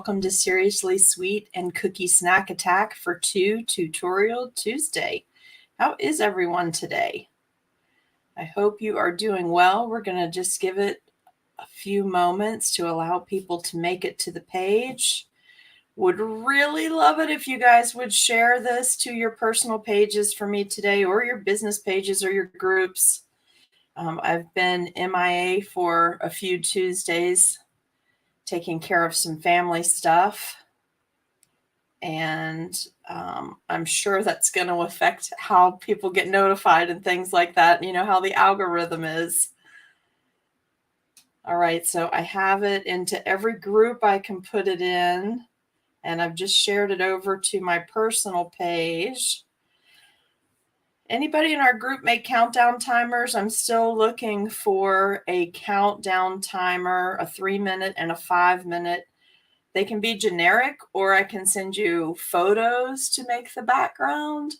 welcome to Seriously Sweet and Cookie Snack Attack for Tutorial Tuesday. How is everyone today? I hope you are doing well. We're going to just give it a few moments to allow people to make it to the page. Would really love it if you guys would share this to your personal pages for me today, or your business pages or your groups. I've been MIA for a few Tuesdays, taking care of some family stuff. And I'm sure that's going to affect how people get notified and things like that. You know how the algorithm is. All right, so I have it into every group I can put it in. And I've just shared it over to my personal page. Anybody in our group make countdown timers? I'm still looking for a countdown timer, a 3-minute and a 5-minute. They can be generic, or I can send you photos to make the background,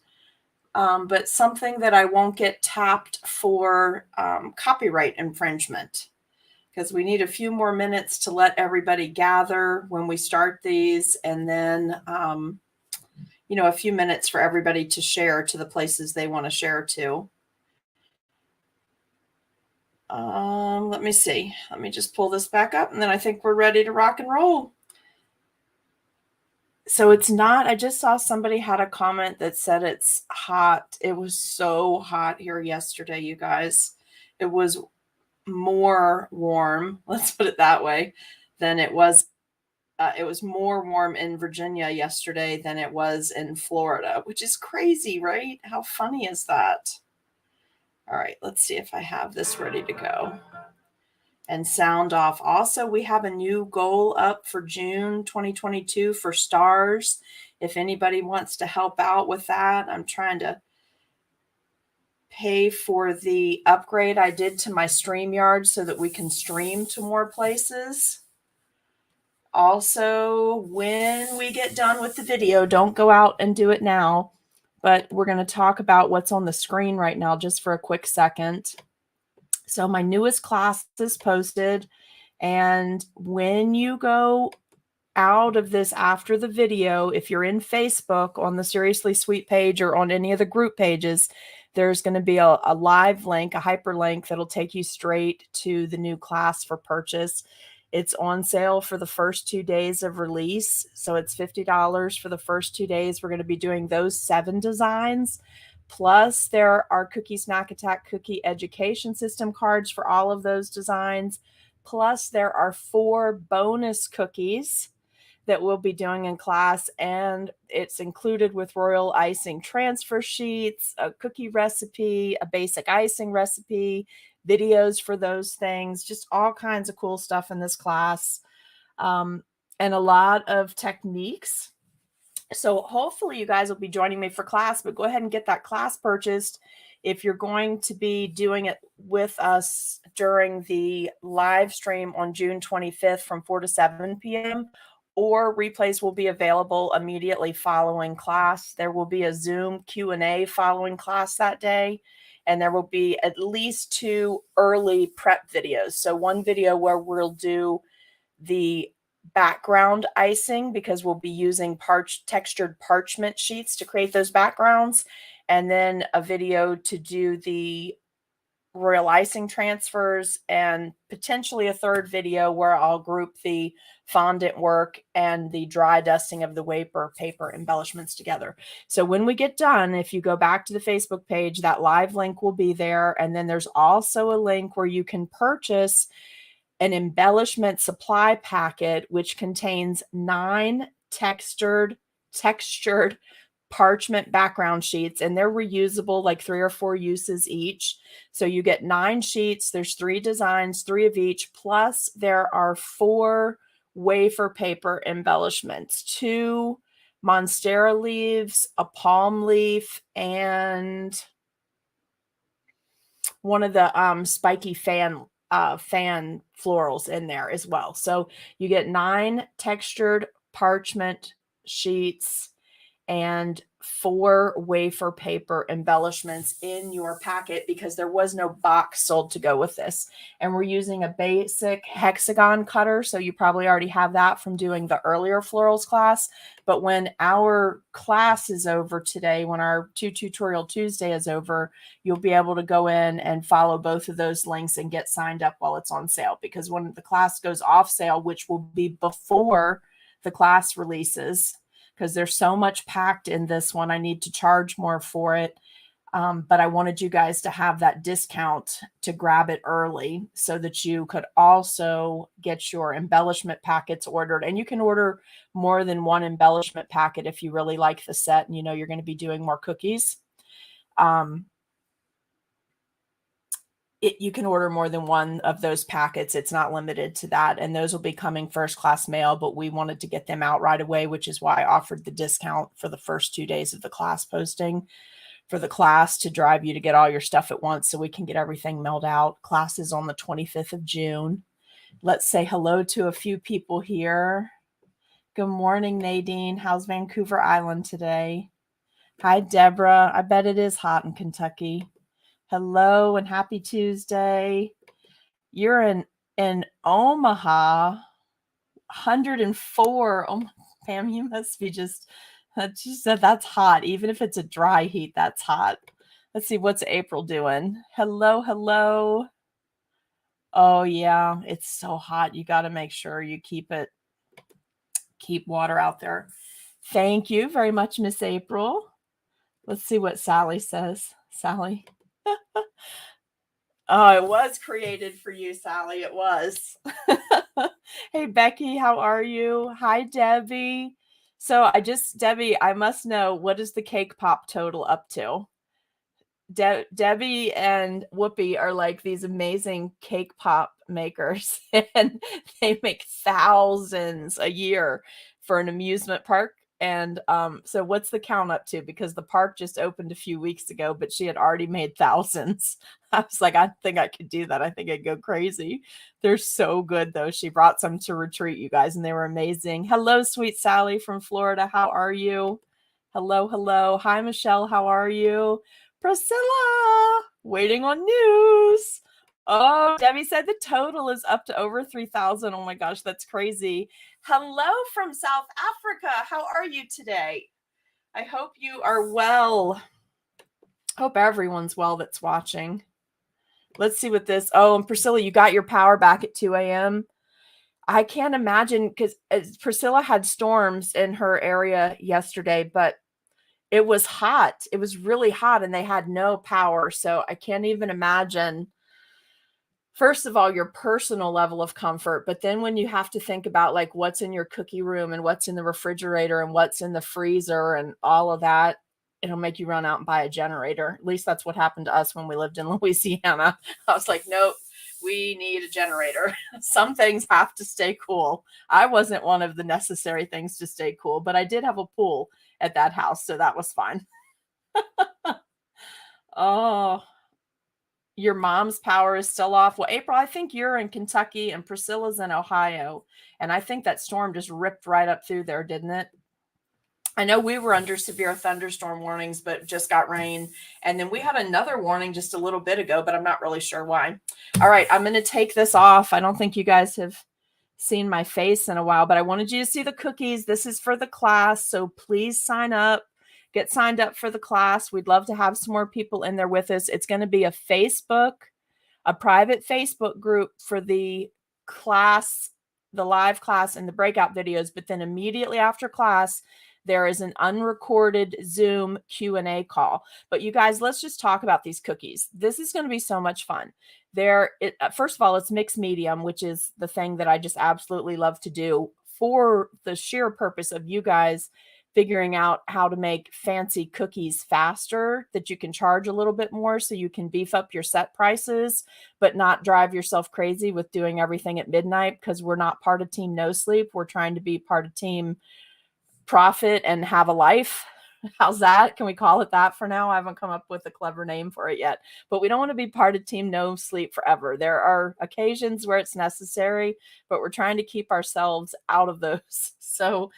but something that I won't get tapped for copyright infringement, because we need a few more minutes to let everybody gather when we start these, and then a few minutes for everybody to share to the places they want to share to. Let me see. Let me just pull this back up, and then I think we're ready to rock and roll. So it's not, I just saw somebody had a comment that said it's hot. It was so hot here yesterday, you guys. It was more warm, let's put it that way, than it was. It was more warm in Virginia yesterday than it was in Florida, which is crazy, right? How funny is that? All right, let's see if I have this ready to go. And sound off. Also, we have a new goal up for June 2022 for stars. If anybody wants to help out with that, I'm trying to pay for the upgrade I did to my StreamYard so that we can stream to more places. Also, when we get done with the video, don't go out and do it now, but we're going to talk about what's on the screen right now just for a quick second. So my newest class is posted, and when you go out of this after the video, if you're in Facebook on the Seriously Sweet page or on any of the group pages, there's going to be a live link, a hyperlink that'll take you straight to the new class for purchase. It's on sale for the first 2 days of release. So it's $50 for the first 2 days. We're going to be doing those 7 designs. Plus there are Cookie Snack Attack Cookie Education System cards for all of those designs. Plus there are 4 bonus cookies that we'll be doing in class, and it's included with royal icing transfer sheets, a cookie recipe, a basic icing recipe, videos for those things, just all kinds of cool stuff in this class, and a lot of techniques. So hopefully you guys will be joining me for class, but go ahead and get that class purchased if you're going to be doing it with us during the live stream on June 25th from 4 to 7 p.m. or replays will be available immediately following class. There will be a Zoom Q&A following class that day, and there will be at least 2 early prep videos. So one video where we'll do the background icing, because we'll be using textured parchment sheets to create those backgrounds, and then a video to do the royal icing transfers, and potentially a 3rd video where I'll group the fondant work and the dry dusting of the wafer paper embellishments together. So when we get done, if you go back to the Facebook page, that live link will be there. And then there's also a link where you can purchase an embellishment supply packet, which contains 9 textured parchment background sheets, and they're reusable, like 3 or 4 uses each. So you get 9 sheets. There's 3 designs, 3 of each, plus there are 4 wafer paper embellishments, 2 monstera leaves, a palm leaf, and one of the spiky fan florals in there as well. So you get 9 textured parchment sheets and 4 wafer paper embellishments in your packet because there was no box sold to go with this. And we're using a basic hexagon cutter. So you probably already have that from doing the earlier florals class. But when our class is over today, when our Tutorial Tuesday is over, you'll be able to go in and follow both of those links and get signed up while it's on sale. Because when the class goes off sale, which will be before the class releases, because there's so much packed in this one, I need to charge more for it. But I wanted you guys to have that discount to grab it early so that you could also get your embellishment packets ordered. And you can order more than one embellishment packet if you really like the set and you know you're going to be doing more cookies. You can order more than one of those packets. It's not limited to that. And those will be coming first class mail, but we wanted to get them out right away, which is why I offered the discount for the first 2 days of the class posting for the class to drive you to get all your stuff at once so we can get everything mailed out. Class is on the 25th of June. Let's say hello to a few people here. Good morning, Nadine. How's Vancouver Island today? Hi, Deborah. I bet it is hot in Kentucky. Hello and happy Tuesday. You're in Omaha, 104. Oh, Pam, you must be just, she said that's hot. Even if it's a dry heat, that's hot. Let's see, what's April doing? Hello, hello. Oh, yeah, it's so hot. You got to make sure you keep water out there. Thank you very much, Miss April. Let's see what Sally says. Sally. Oh, it was created for you, Sally. It was. Hey, Becky, how are you? Hi, Debbie. So Debbie, I must know, what is the cake pop total up to? Debbie and Whoopi are like these amazing cake pop makers, and they make thousands a year for an amusement park. And so what's the count up to? Because the park just opened a few weeks ago, but she had already made thousands. I was like, I think I could do that. I think I'd go crazy. They're so good, though. She brought some to retreat, you guys, and they were amazing. Hello, sweet Sally from Florida. How are you? Hello, hello. Hi, Michelle. How are you? Priscilla, waiting on news. Oh, Debbie said the total is up to over 3,000. Oh my gosh, that's crazy. Hello from South Africa. How are you today? I hope you are well. Hope everyone's well that's watching. Let's see what this. Oh, and Priscilla, you got your power back at 2 a.m. I can't imagine, because Priscilla had storms in her area yesterday, but it was hot. It was really hot and they had no power. So I can't even imagine, first of all, your personal level of comfort. But then when you have to think about like what's in your cookie room and what's in the refrigerator and what's in the freezer and all of that, it'll make you run out and buy a generator. At least that's what happened to us when we lived in Louisiana. I was like, nope, we need a generator. Some things have to stay cool. I wasn't one of the necessary things to stay cool, but I did have a pool at that house, so that was fine. Oh, your mom's power is still off. Well, April, I think you're in Kentucky and Priscilla's in Ohio, and I think that storm just ripped right up through there, didn't it? I know we were under severe thunderstorm warnings, but just got rain. And then we had another warning just a little bit ago, but I'm not really sure why. All right, I'm going to take this off. I don't think you guys have seen my face in a while, but I wanted you to see the cookies. This is for the class, so please sign up. Get signed up for the class. We'd love to have some more people in there with us. It's going to be a private Facebook group for the class, the live class and the breakout videos. But then immediately after class, there is an unrecorded Zoom Q&A call. But you guys, let's just talk about these cookies. This is going to be so much fun. First of all, it's mixed medium, which is the thing that I just absolutely love to do for the sheer purpose of you guys figuring out how to make fancy cookies faster, that you can charge a little bit more so you can beef up your set prices, but not drive yourself crazy with doing everything at midnight, because we're not part of Team No Sleep. We're trying to be part of Team Profit and Have a Life. How's that? Can we call it that for now? I haven't come up with a clever name for it yet, but we don't want to be part of Team No Sleep forever. There are occasions where it's necessary, but we're trying to keep ourselves out of those. So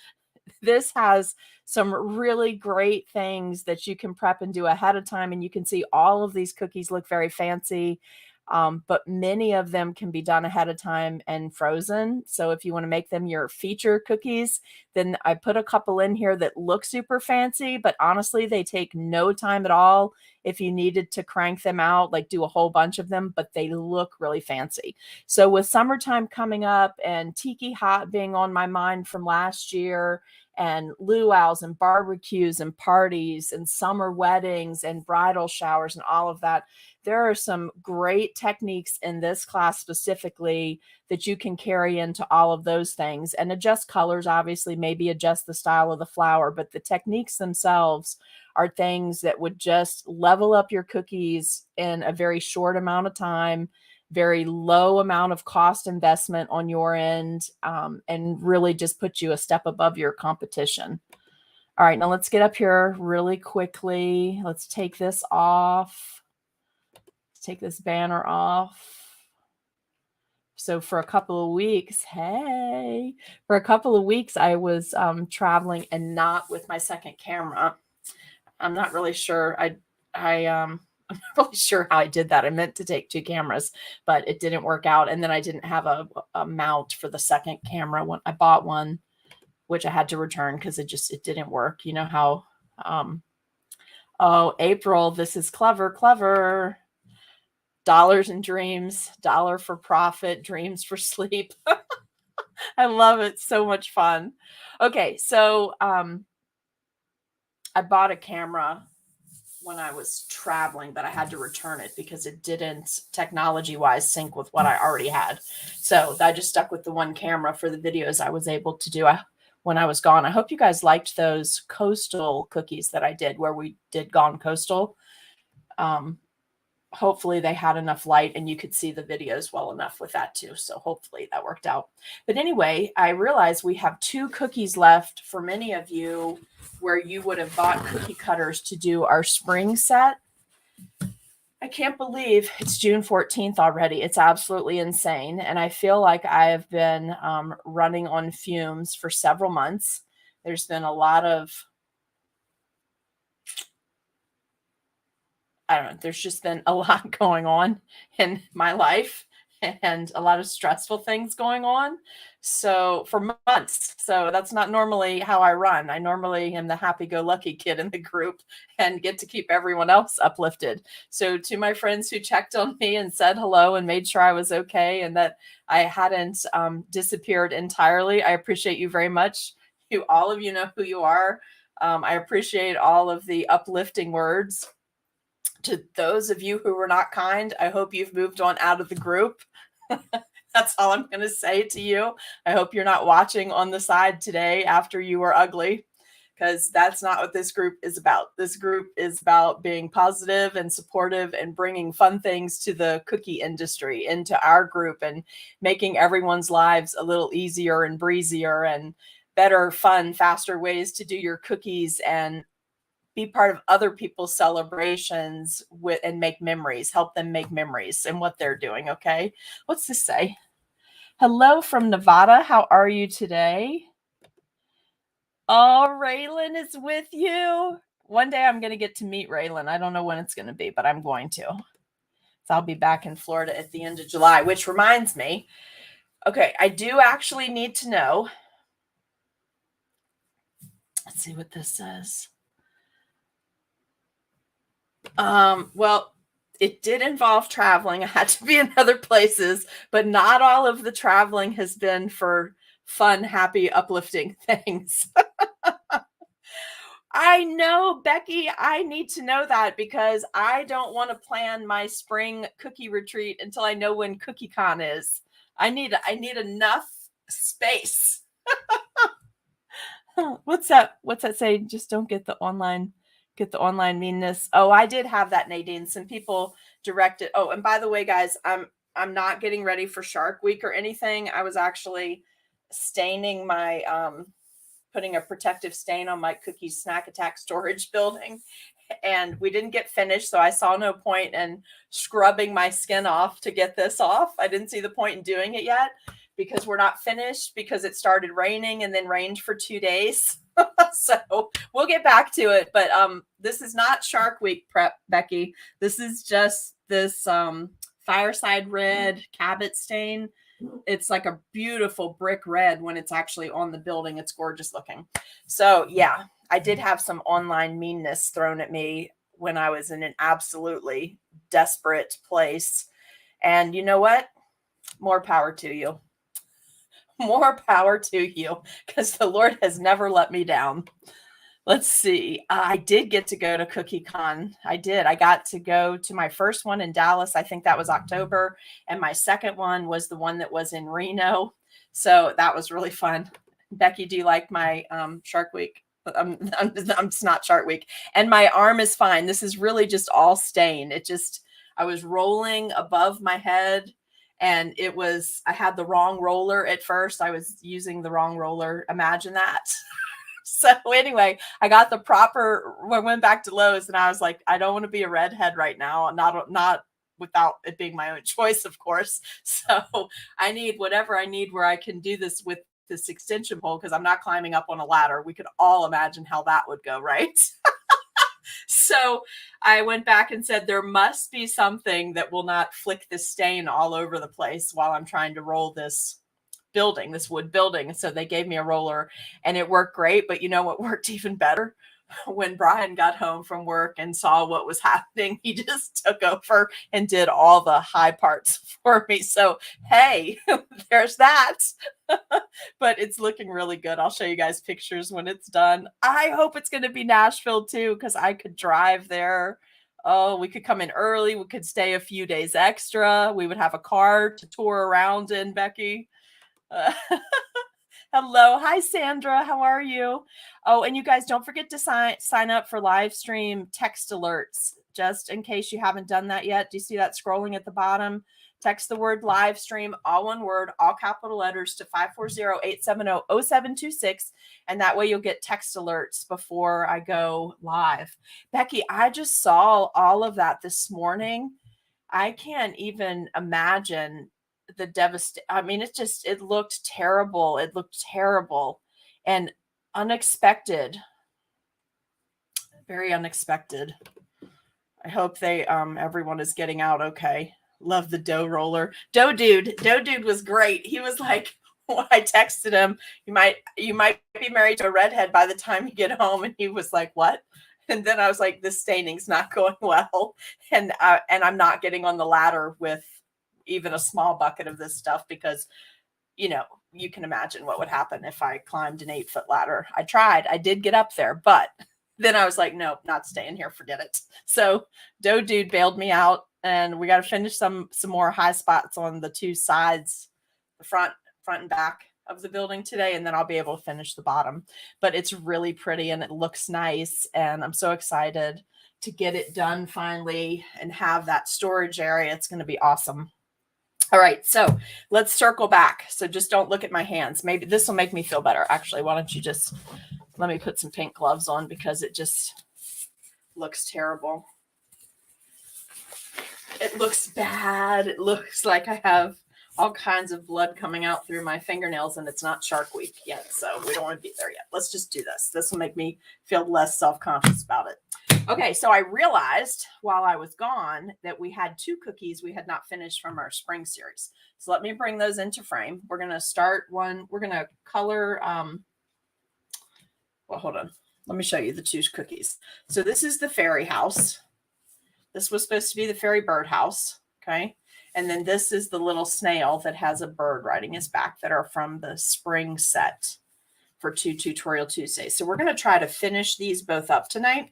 this has some really great things that you can prep and do ahead of time. And you can see all of these cookies look very fancy. But many of them can be done ahead of time and frozen. So if you want to make them your feature cookies, then I put a couple in here that look super fancy, but honestly, they take no time at all if you needed to crank them out, like do a whole bunch of them, but they look really fancy. So with summertime coming up and Tiki Hot being on my mind from last year, and luau's and barbecues and parties and summer weddings and bridal showers and all of that, there are some great techniques in this class specifically that you can carry into all of those things and adjust colors, obviously, maybe adjust the style of the flower, but the techniques themselves are things that would just level up your cookies in a very short amount of time, very low amount of cost investment on your end, and really just put you a step above your competition. All right, now let's get up here really quickly. Let's take this off. Let's take this banner off. So for a couple of weeks, I was traveling and not with my second camera. I'm not really sure. I'm not really sure how I did that. I meant to take two cameras, but it didn't work out. And then I didn't have a mount for the second camera when I bought one, which I had to return because it didn't work. You know how, oh, April, this is clever. Dollars and dreams, dollar for profit, dreams for sleep. I love it. So much fun. Okay. So, I bought a camera when I was traveling, but I had to return it because it didn't technology wise sync with what I already had. So I just stuck with the one camera for the videos I was able to do when I was gone. I hope you guys liked those coastal cookies that I did where we did Gone Coastal. Hopefully they had enough light and you could see the videos well enough with that too. So hopefully that worked out. But anyway, I realized we have 2 cookies left for many of you where you would have bought cookie cutters to do our spring set. I can't believe it's June 14th already. It's absolutely insane. And I feel like I have been running on fumes for several months. There's been a lot of, I don't know, there's just been a lot going on in my life and a lot of stressful things going on. So for months. So that's not normally how I run. I normally am the happy-go-lucky kid in the group and get to keep everyone else uplifted. So to my friends who checked on me and said hello and made sure I was okay and that I hadn't disappeared entirely, I appreciate you very much. All of you know who you are. I appreciate all of the uplifting words. To those of you who were not kind, I hope you've moved on out of the group. That's all I'm going to say to you. I hope you're not watching on the side today after you were ugly, because that's not what this group is about. This group is about being positive and supportive and bringing fun things to the cookie industry into our group and making everyone's lives a little easier and breezier and better, fun, faster ways to do your cookies and be part of other people's celebrations and make memories, help them make memories in what they're doing. Okay. What's this say? Hello from Nevada. How are you today? Oh, Raylan is with you. One day I'm going to get to meet Raylan. I don't know when it's going to be, but I'm going to. So I'll be back in Florida at the end of July, which reminds me. Okay. I do actually need to know. Let's see what this says. Well, it did involve traveling. I had to be in other places, but not all of the traveling has been for fun, happy, uplifting things. I know, Becky, I need to know that because I don't want to plan my spring cookie retreat until I know when CookieCon is. I need enough space. What's that say? Just don't get the online meanness. Oh, I did have that, Nadine. Some people directed. Oh, and by the way, guys, I'm not getting ready for Shark Week or anything. I was actually staining my putting a protective stain on my Cookie Snack Attack storage building, and we didn't get finished, so I saw no point in scrubbing my skin off to get this off. I didn't see the point in doing it yet. because we're not finished because it started raining and then rained for 2 days. So we'll get back to it. But this is not Shark Week prep, Becky. This is just this fireside red Cabot stain. It's like a beautiful brick red when it's actually on the building. It's gorgeous looking. So yeah, I did have some online meanness thrown at me when I was in an absolutely desperate place. And you know what? More power to you. More power to you, because the Lord has never let me down. Let's see. I did get to go to CookieCon. I did. I got to go to my first one in Dallas. I think that was October. And my second one was the one that was in Reno. So that was really fun. Becky, do you like my Shark Week? It's not Shark Week. And my arm is fine. This is really just all stain. I was rolling above my head. And I had the wrong roller at first. I was using the wrong roller. Imagine that. So anyway, I got I went back to Lowe's and I was like, I don't want to be a redhead right now. Not without it being my own choice, of course. So I need whatever I need where I can do this with this extension pole, because I'm not climbing up on a ladder. We could all imagine how that would go, right? So I went back and said, there must be something that will not flick the stain all over the place while I'm trying to roll this wood building. And so they gave me a roller and it worked great. But you know what worked even better? When Brian got home from work and saw what was happening, he just took over and did all the high parts for me. So, hey, there's that. But it's looking really good. I'll show you guys pictures when it's done. I hope it's going to be Nashville too, because I could drive there. Oh, we could come in early. We could stay a few days extra. We would have a car to tour around in, Becky. Hello. Hi, Sandra. How are you? Oh, and you guys don't forget to sign up for live stream text alerts, just in case you haven't done that yet. Do you see that scrolling at the bottom? Text the word live stream, all one word, all capital letters, to 540-870-0726. And that way you'll get text alerts before I go live. Becky, I just saw all of that this morning. I can't even imagine the devastation. I mean, it looked terrible. It looked terrible and unexpected. Very unexpected. I hope everyone is getting out okay. Love the dough roller. Dough dude was great. He was like, I texted him, you might be married to a redhead by the time you get home. And he was like, what? And then I was like, this staining's not going well. And I'm not getting on the ladder with even a small bucket of this stuff, because, you can imagine what would happen if I climbed an 8-foot ladder. I tried. I did get up there, but then I was like, nope, not staying here. Forget it. So Dough Dude bailed me out, and we got to finish some more high spots on the two sides, the front and back of the building today, and then I'll be able to finish the bottom. But it's really pretty and it looks nice, and I'm so excited to get it done finally and have that storage area. It's going to be awesome. All right, so let's circle back. So just don't look at my hands. Maybe this will make me feel better. Actually, why don't you just let me put some pink gloves on, because it just looks terrible. It looks bad. It looks like I have all kinds of blood coming out through my fingernails, and it's not Shark Week yet, so we don't want to be there yet. Let's just do this. This will make me feel less self-conscious about it. Okay, so I realized while I was gone that we had 2 cookies we had not finished from our spring series. So let me bring those into frame. We're going to start one. We're going to color. Well, hold on. Let me show you the 2 cookies. So this is the fairy house. This was supposed to be the fairy birdhouse. Okay. And then this is the little snail that has a bird riding his back, that are from the spring set for 2 Tutorial Tuesdays. So we're going to try to finish these both up tonight.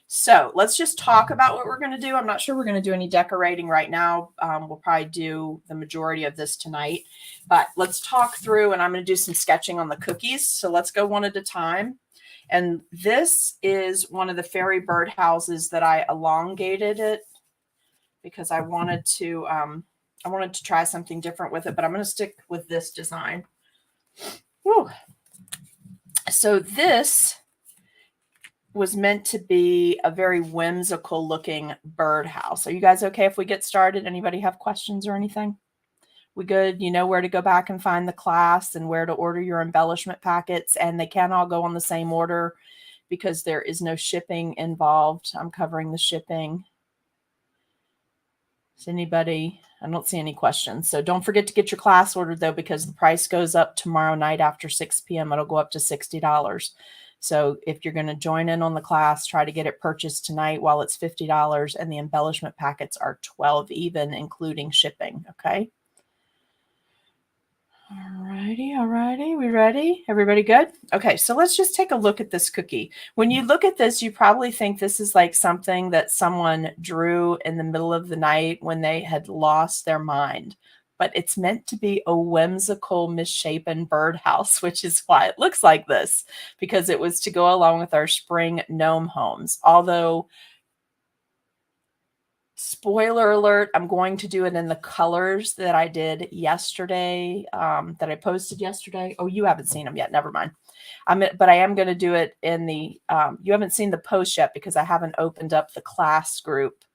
So let's just talk about what we're going to do. I'm not sure we're going to do any decorating right now. We'll probably do the majority of this tonight, but let's talk through, and I'm going to do some sketching on the cookies. So let's go one at a time. And this is one of the fairy bird houses that I elongated it because I wanted to try something different with it, but I'm going to stick with this design. Woo. So this was meant to be a very whimsical looking birdhouse. Are you guys okay if we get started? Anybody have questions or anything? We good? You know where to go back and find the class and where to order your embellishment packets, and they can't all go on the same order because there is no shipping involved. I'm covering the shipping. Is anybody? I don't see any questions. So don't forget to get your class ordered though, because the price goes up tomorrow night after 6 p.m. It'll go up to $60. So if you're going to join in on the class, try to get it purchased tonight while it's $50, and the embellishment packets are $12 even, including shipping. Okay. All righty. We ready? Everybody good? Okay, so let's just take a look at this cookie. When you look at this, you probably think this is like something that someone drew in the middle of the night when they had lost their mind. But it's meant to be a whimsical, misshapen birdhouse, which is why it looks like this, because it was to go along with our spring gnome homes. Although, spoiler alert, I'm going to do it in the colors that I did yesterday, that I posted yesterday. Oh, you haven't seen them yet. Never mind. But I am going to do it in the, you haven't seen the post yet because I haven't opened up the class group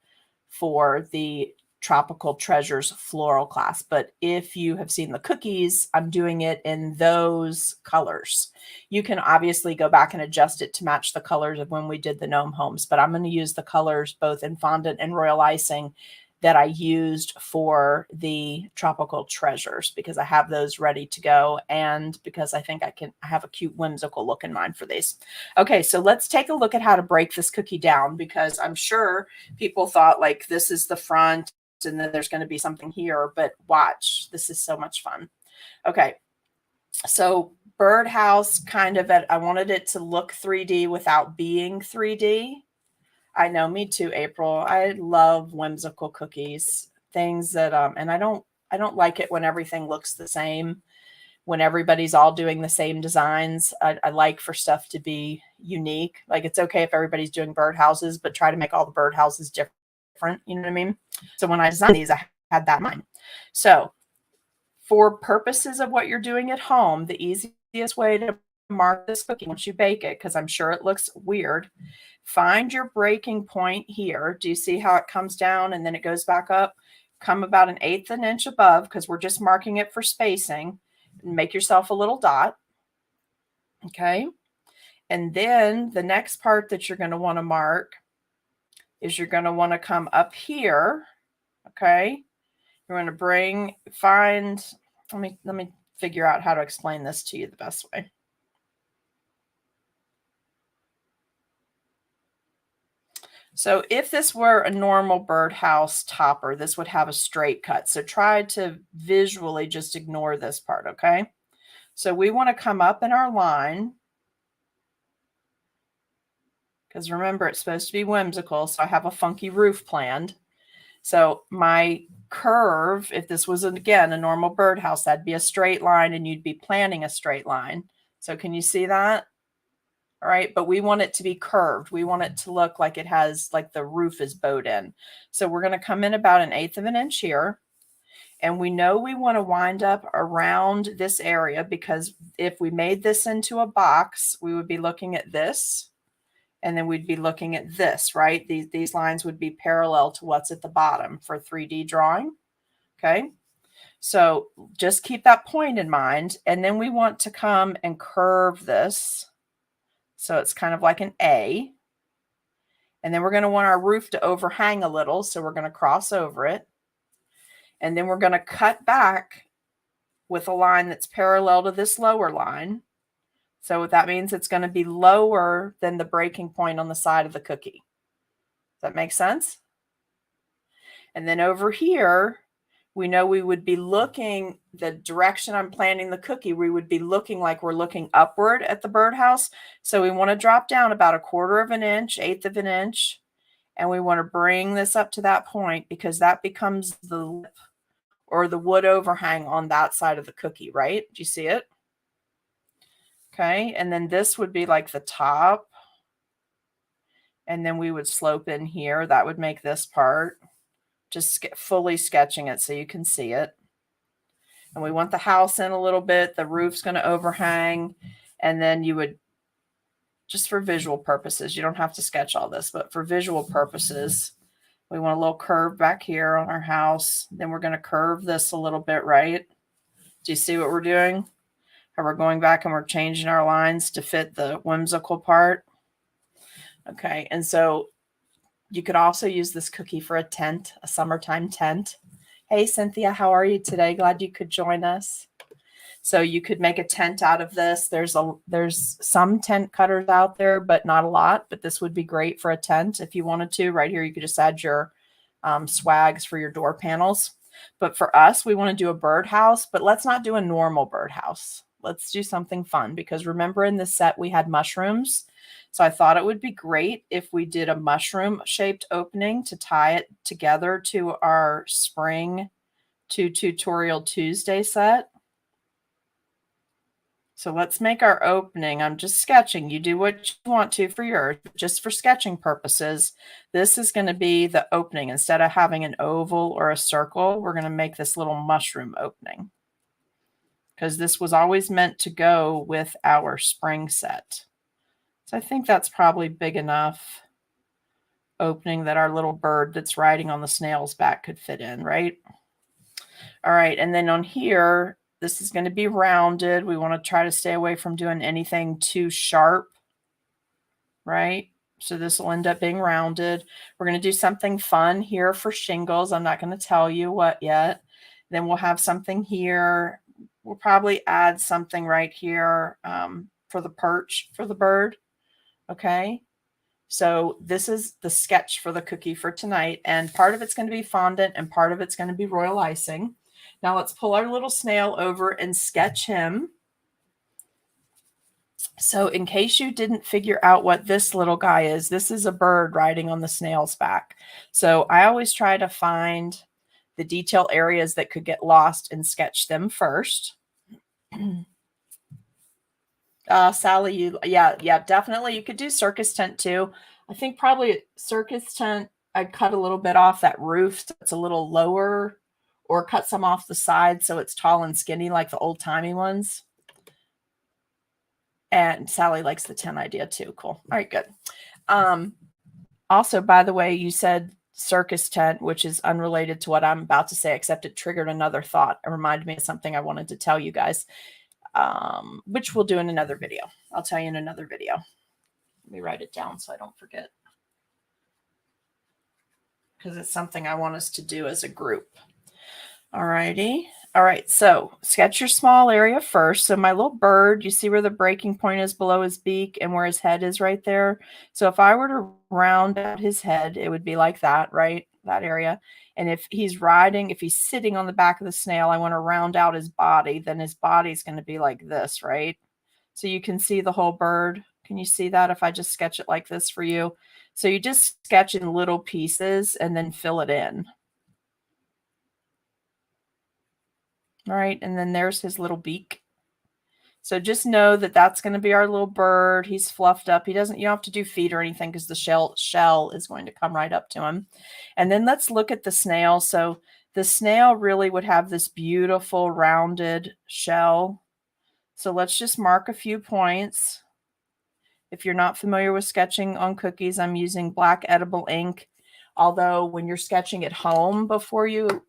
for the Tropical Treasures floral class. But if you have seen the cookies, I'm doing it in those colors. You can obviously go back and adjust it to match the colors of when we did the gnome homes, but I'm going to use the colors both in fondant and royal icing that I used for the Tropical Treasures, because I have those ready to go, and because I think I have a cute whimsical look in mind for these. Okay, so let's take a look at how to break this cookie down, because I'm sure people thought like this is the front and then there's going to be something here, but watch, this is so much fun. Okay, so Birdhouse kind of I wanted it to look 3D without being 3D. I know, me too, April. I love whimsical cookies, things that and I don't like it when everything looks the same, when everybody's all doing the same designs. I like for stuff to be unique. Like, it's okay if everybody's doing birdhouses, but try to make all the birdhouses different. You know what I mean? So when I designed these, I had that in mind. So for purposes of what you're doing at home, the easiest way to mark this cookie once you bake it, because I'm sure it looks weird, find your breaking point here. Do you see how it comes down and then it goes back up? Come about 1/8 an inch above, because we're just marking it for spacing. Make yourself a little dot. Okay. And then the next part that you're going to want to mark is you're going to want to come up here. Okay. You're going to let me figure out how to explain this to you the best way. So if this were a normal birdhouse topper, this would have a straight cut. So try to visually just ignore this part, okay? So we want to come up in our line, because remember, it's supposed to be whimsical, so I have a funky roof planned. So my curve, if this was, again, a normal birdhouse, that'd be a straight line, and you'd be planning a straight line. So can you see that? All right, but we want it to be curved. We want it to look like it has, like the roof is bowed in. So we're going to come in about 1/8 of an inch here. And we know we want to wind up around this area, because if we made this into a box, we would be looking at this, and then we'd be looking at this, right? These lines would be parallel to what's at the bottom for 3D drawing. Okay, so just keep that point in mind. And then we want to come and curve this, so it's kind of like an A. And then we're going to want our roof to overhang a little, so we're going to cross over it. And then we're going to cut back with a line that's parallel to this lower line. So that means it's going to be lower than the breaking point on the side of the cookie. Does that make sense? And then over here, we know we would be looking, the direction I'm planning the cookie, we would be looking like we're looking upward at the birdhouse. So we want to drop down about 1/4 of an inch, 1/8 of an inch, and we want to bring this up to that point, because that becomes the lip or the wood overhang on that side of the cookie, right? Do you see it? Okay, and then this would be like the top, and then we would slope in here. That would make this part. Just fully sketching it so you can see it. And we want the house in a little bit. The roof's going to overhang. And then you would, just for visual purposes, you don't have to sketch all this, but for visual purposes, We want a little curve back here on our house. Then we're going to curve this a little bit, right? Do you see what we're doing? How we're going back and we're changing our lines to fit the whimsical part. Okay, and so you could also use this cookie for a tent, a summertime tent. Hey, Cynthia, how are you today? Glad you could join us. So you could make a tent out of this. There's some tent cutters out there, but not a lot. But this would be great for a tent if you wanted to. Right here, you could just add your swags for your door panels. But for us, we want to do a birdhouse, but let's not do a normal birdhouse. Let's do something fun because remember in this set we had mushrooms. So I thought it would be great if we did a mushroom shaped opening to tie it together to our spring to tutorial Tuesday set. So let's make our opening. I'm just sketching. You do what you want to for yours, just for sketching purposes. This is going to be the opening. Instead of having an oval or a circle, we're going to make this little mushroom opening because this was always meant to go with our spring set. So I think that's probably big enough opening that our little bird that's riding on the snail's back could fit in, right? All right, and then on here, this is going to be rounded. We want to try to stay away from doing anything too sharp, right? So this will end up being rounded. We're going to do something fun here for shingles. I'm not going to tell you what yet. Then we'll have something here. We'll probably add something right here for the perch for the bird. Okay. So this is the sketch for the cookie for tonight. And part of it's going to be fondant and part of it's going to be royal icing. Now let's pull our little snail over and sketch him. So in case you didn't figure out what this little guy is, this is a bird riding on the snail's back. So I always try to find the detail areas that could get lost and sketch them first. Sally, yeah, definitely. You could do circus tent too. I think probably circus tent, I'd cut a little bit off that roof so it's a little lower, or cut some off the side so it's tall and skinny like the old timey ones. And Sally likes the tent idea too. Cool. All right, good. Also, by the way, you said circus tent, which is unrelated to what I'm about to say, except it triggered another thought. It reminded me of something I wanted to tell you guys, which we'll do in another video. I'll tell you in another video. Let me write it down so I don't forget, because it's something I want us to do as a group. All righty. All right. So sketch your small area first. So my little bird, you see where the breaking point is below his beak and where his head is right there. So if I were to round out his head, it would be like that, right? That area. And if he's riding, if he's sitting on the back of the snail, I want to round out his body. Then his body's going to be like this, right? So you can see the whole bird. Can you see that if I just sketch it like this for you? So you just sketch in little pieces and then fill it in. All right, and then there's his little beak. So just know that that's going to be our little bird. He's fluffed up. You don't have to do feet or anything because the shell is going to come right up to him. And then let's look at the snail. So the snail really would have this beautiful rounded shell. So let's just mark a few points. If you're not familiar with sketching on cookies, I'm using black edible ink. Although when you're sketching at home before you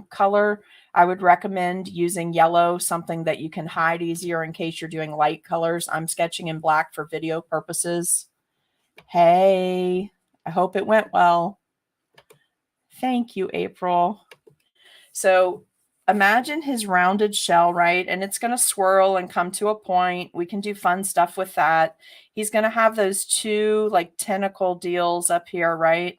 color, I would recommend using yellow, something that you can hide easier in case you're doing light colors. I'm sketching in black for video purposes. Hey, I hope it went well. Thank you, April. So imagine his rounded shell, right? And it's going to swirl and come to a point. We can do fun stuff with that. He's going to have those two like tentacle deals up here, right?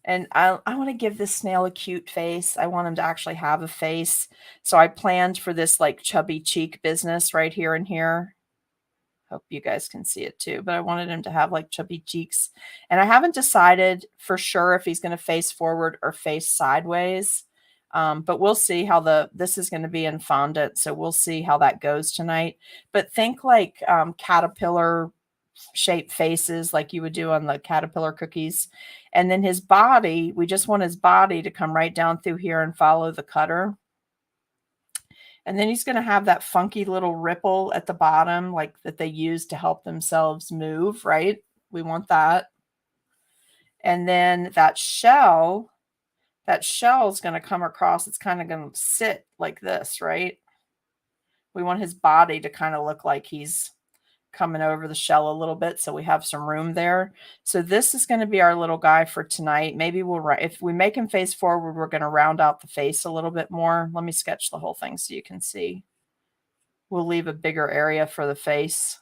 And I want to give this snail a cute face. I want him to actually have a face. So I planned for this like chubby cheek business right here and here. Hope you guys can see it too. But I wanted him to have like chubby cheeks. And I haven't decided for sure if he's going to face forward or face sideways. But we'll see how this is going to be in fondant. So we'll see how that goes tonight. But think like caterpillar shape faces like you would do on the caterpillar cookies. And then his body, we just want his body to come right down through here and follow the cutter. And then he's going to have that funky little ripple at the bottom, like that they use to help themselves move, right? We want that. And then that shell is going to come across. It's kind of going to sit like this, right? We want his body to kind of look like he's coming over the shell a little bit, so we have some room there. So this is going to be our little guy for tonight. Maybe if we make him face forward, we're going to round out the face a little bit more. Let me sketch the whole thing so you can see. We'll leave a bigger area for the face.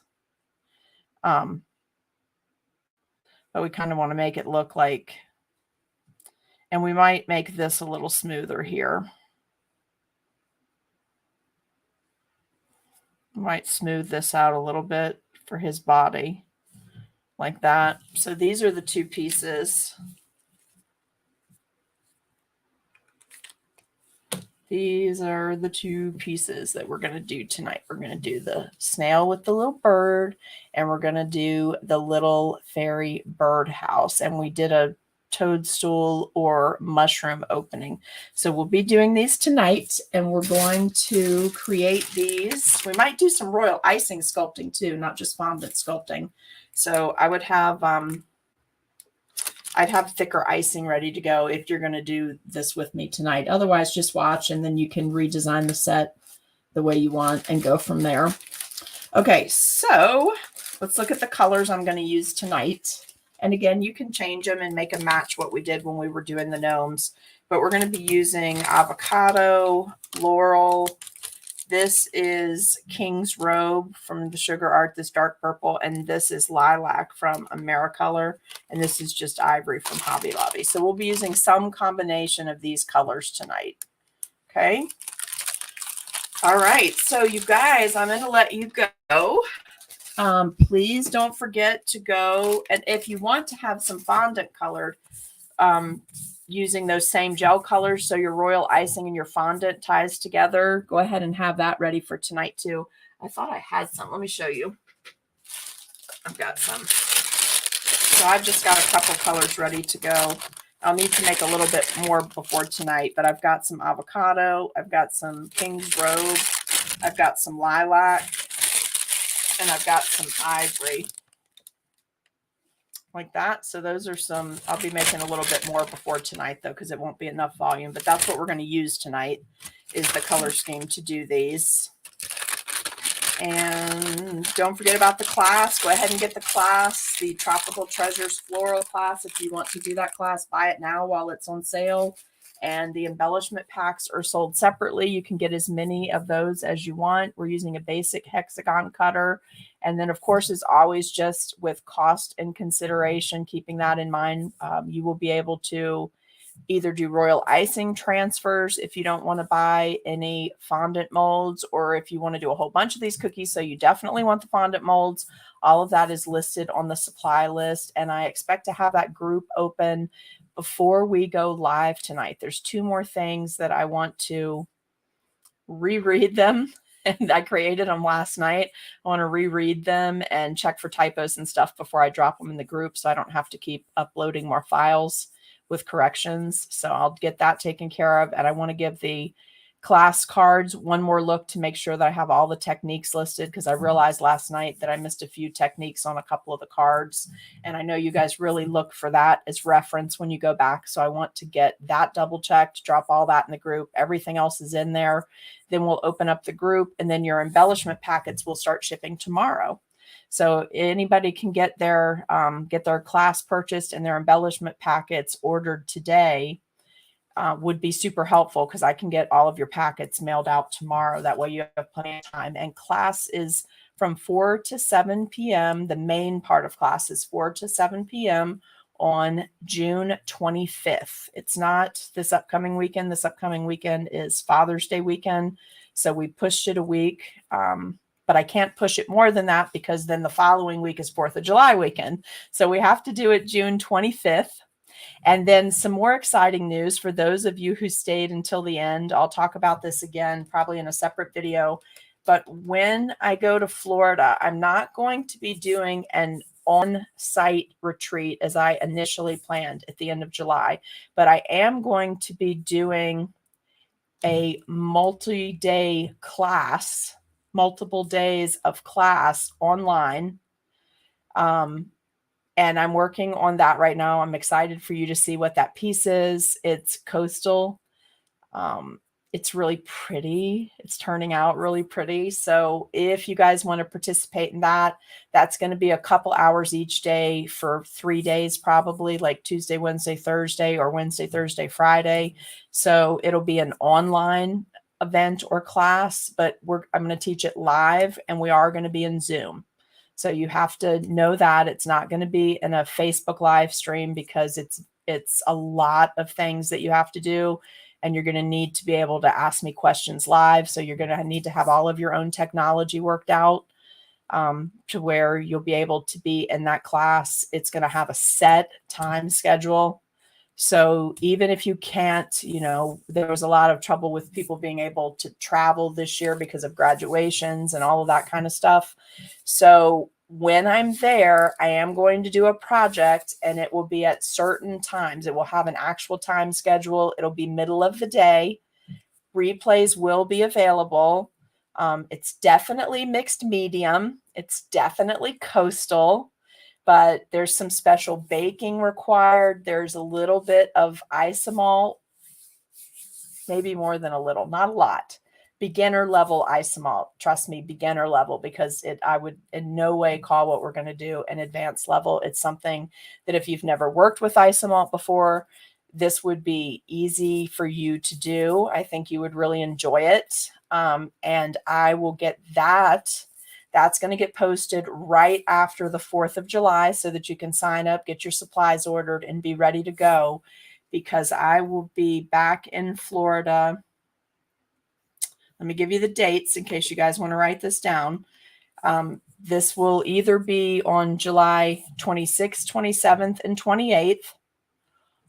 But we kind of want to make it look like, and we might make this a little smoother here. Might smooth this out a little bit for his body like that. So these are the two pieces. These are the two pieces that we're going to do tonight. We're going to do the snail with the little bird, and we're going to do the little fairy birdhouse. And we did a toadstool or mushroom opening. So we'll be doing these tonight, and we're going to create these. We might do some royal icing sculpting too, not just fondant sculpting. So I would have I'd have thicker icing ready to go if you're going to do this with me tonight. Otherwise, just watch, and then you can redesign the set the way you want and go from there. Okay, so let's look at the colors I'm going to use tonight. And again, you can change them and make them match what we did when we were doing the gnomes. But we're going to be using avocado, laurel. This is King's Robe from the Sugar Art, this dark purple, and this is Lilac from Americolor, and this is just Ivory from Hobby Lobby. So we'll be using some combination of these colors tonight. Okay. All right. So you guys, I'm going to let you go. Please don't forget to go, and if you want to have some fondant colored, using those same gel colors so your royal icing and your fondant ties together, go ahead and have that ready for tonight too. I thought I had some. Let me show you. I've got some. So I've just got a couple colors ready to go. I'll need to make a little bit more before tonight, but I've got some avocado, I've got some King's Robe, I've got some lilac, and I've got some ivory. Like that. So those are some, I'll be making a little bit more before tonight though, because it won't be enough volume, but that's what we're going to use tonight is the color scheme to do these. And don't forget about the class. Go ahead and get the class, the Tropical Treasures Floral class. If you want to do that class, buy it now while it's on sale. And the embellishment packs are sold separately. You can get as many of those as you want. We're using a basic hexagon cutter. And then, of course, as always, just with cost and consideration, keeping that in mind, you will be able to either do royal icing transfers if you don't want to buy any fondant molds, or if you want to do a whole bunch of these cookies, so you definitely want the fondant molds. All of that is listed on the supply list, and I expect to have that group open before we go live tonight. There's two more things that I want to reread them, and I created them last night. I want to reread them and check for typos and stuff before I drop them in the group, so I don't have to keep uploading more files with corrections. So I'll get that taken care of. And I want to give the class cards one more look to make sure that I have all the techniques listed, because I realized last night that I missed a few techniques on a couple of the cards. And I know you guys really look for that as reference when you go back. So I want to get that double checked, drop all that in the group. Everything else is in there. Then we'll open up the group, and then your embellishment packets will start shipping tomorrow. So anybody can get their class purchased and their embellishment packets ordered today. Would be super helpful, because I can get all of your packets mailed out tomorrow. That way you have plenty of time. And class is from 4 to 7 p.m. The main part of class is 4 to 7 p.m. on June 25th. It's not this upcoming weekend. This upcoming weekend is Father's Day weekend. So we pushed it a week. But I can't push it more than that, because then the following week is 4th of July weekend. So we have to do it June 25th. And then some more exciting news for those of you who stayed until the end. I'll talk about this again, probably in a separate video. But when I go to Florida, I'm not going to be doing an on-site retreat as I initially planned at the end of July. But I am going to be doing a multi-day class, multiple days of class online. And I'm working on that right now. I'm excited for you to see what that piece is. It's coastal. It's really pretty. It's turning out really pretty. So if you guys want to participate in that, that's going to be a couple hours each day for 3 days, probably like Tuesday, Wednesday, Thursday, or Wednesday, Thursday, Friday. So it'll be an online event or class, but I'm going to teach it live, and we are going to be in Zoom. So you have to know that it's not going to be in a Facebook live stream, because it's a lot of things that you have to do, and you're going to need to be able to ask me questions live. So you're going to need to have all of your own technology worked out, to where you'll be able to be in that class. It's going to have a set time schedule. So even if you can't, there was a lot of trouble with people being able to travel this year because of graduations and all of that kind of stuff. So when I'm there, I am going to do a project, and it will be at certain times. It will have an actual time schedule. It'll be middle of the day. Replays will be available. It's definitely mixed medium. It's definitely coastal, but there's some special baking required. There's a little bit of isomalt, maybe more than a little, not a lot. Beginner level isomalt. Trust me, beginner level, because I would in no way call what we're going to do an advanced level. It's something that if you've never worked with isomalt before, this would be easy for you to do. I think you would really enjoy it. And I will get that. That's going to get posted right after the 4th of July so that you can sign up, get your supplies ordered, and be ready to go, because I will be back in Florida. Let me give you the dates in case you guys want to write this down. This will either be on July 26th, 27th, and 28th,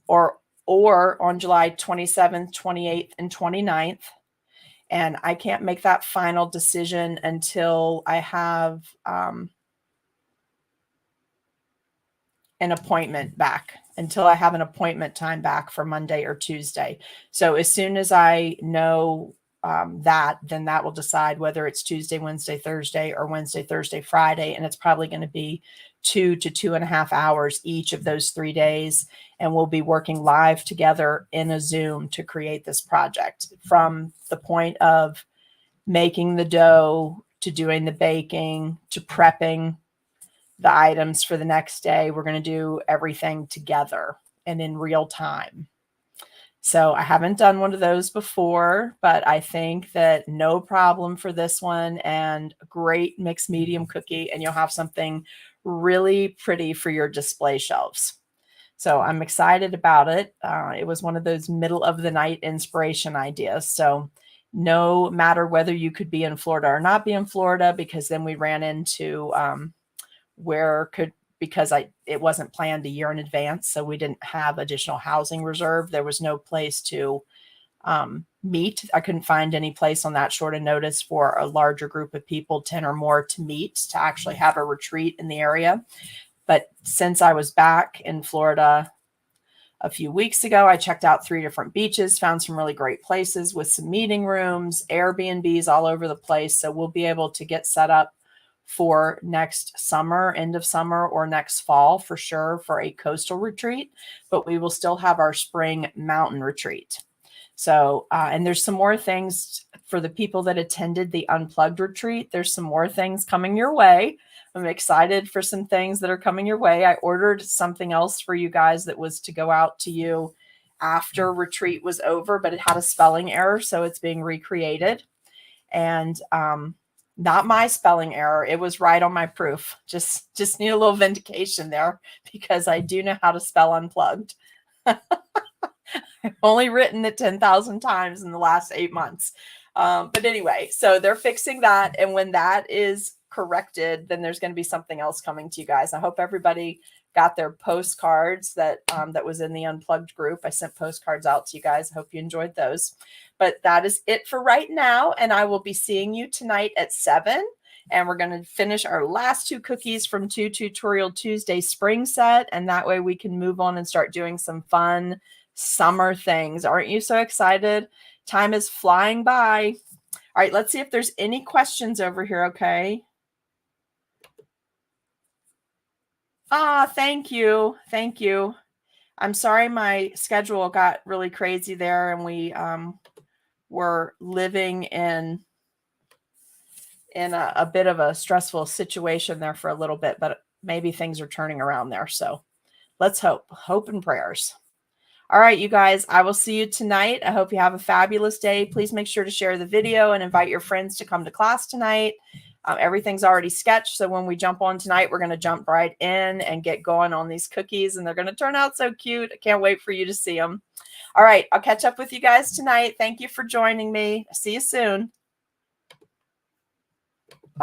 or on July 27th, 28th, and 29th. And I can't make that final decision until I have an appointment back, until I have an appointment time back for Monday or Tuesday. So as soon as I know then that will decide whether it's Tuesday, Wednesday, Thursday, or Wednesday, Thursday, Friday. And it's probably going to be 2 to 2.5 hours each of those 3 days. And we'll be working live together in a Zoom to create this project, from the point of making the dough to doing the baking to prepping the items for the next day. We're going to do everything together and in real time. So I haven't done one of those before, but I think that no problem for this one, and a great mixed medium cookie, and you'll have something really pretty for your display shelves. So I'm excited about it. It was one of those middle of the night inspiration ideas. So no matter whether you could be in Florida or not be in Florida, because then we ran into because it wasn't planned a year in advance, so we didn't have additional housing reserved. There was no place to meet. I couldn't find any place on that short of notice for a larger group of people, 10 or more, to meet, to actually have a retreat in the area. But since I was back in Florida a few weeks ago, I checked out 3 different beaches, found some really great places with some meeting rooms, Airbnbs all over the place. So we'll be able to get set up for next summer, end of summer, or next fall for sure, for a coastal retreat, but we will still have our spring mountain retreat. So, and there's some more things for the people that attended the Unplugged retreat. There's some more things coming your way. I'm excited for some things that are coming your way. I ordered something else for you guys that was to go out to you after retreat was over, but it had a spelling error, so it's being recreated. And not my spelling error. It was right on my proof. Just need a little vindication there, because I do know how to spell unplugged. I've only written it 10,000 times in the last 8 months. But anyway, so they're fixing that. And when that is corrected, then there's going to be something else coming to you guys. I hope everybody got their postcards that was in the Unplugged group. I sent postcards out to you guys. I hope you enjoyed those. But that is it for right now. And I will be seeing you tonight at 7. And we're going to finish our last 2 cookies from 2 Tutorial Tuesday spring set. And that way we can move on and start doing some fun summer things. Aren't you so excited? Time is flying by. All right, let's see if there's any questions over here, okay? Ah, thank you. Thank you. I'm sorry my schedule got really crazy there, and we were living in a bit of a stressful situation there for a little bit, but maybe things are turning around there. So let's hope and prayers. All right, you guys, I will see you tonight. I hope you have a fabulous day. Please make sure to share the video and invite your friends to come to class tonight. Everything's already sketched, so when we jump on tonight, we're going to jump right in and get going on these cookies, and they're going to turn out so cute. I can't wait for you to see them. All right, I'll catch up with you guys tonight. Thank you for joining me. See you soon.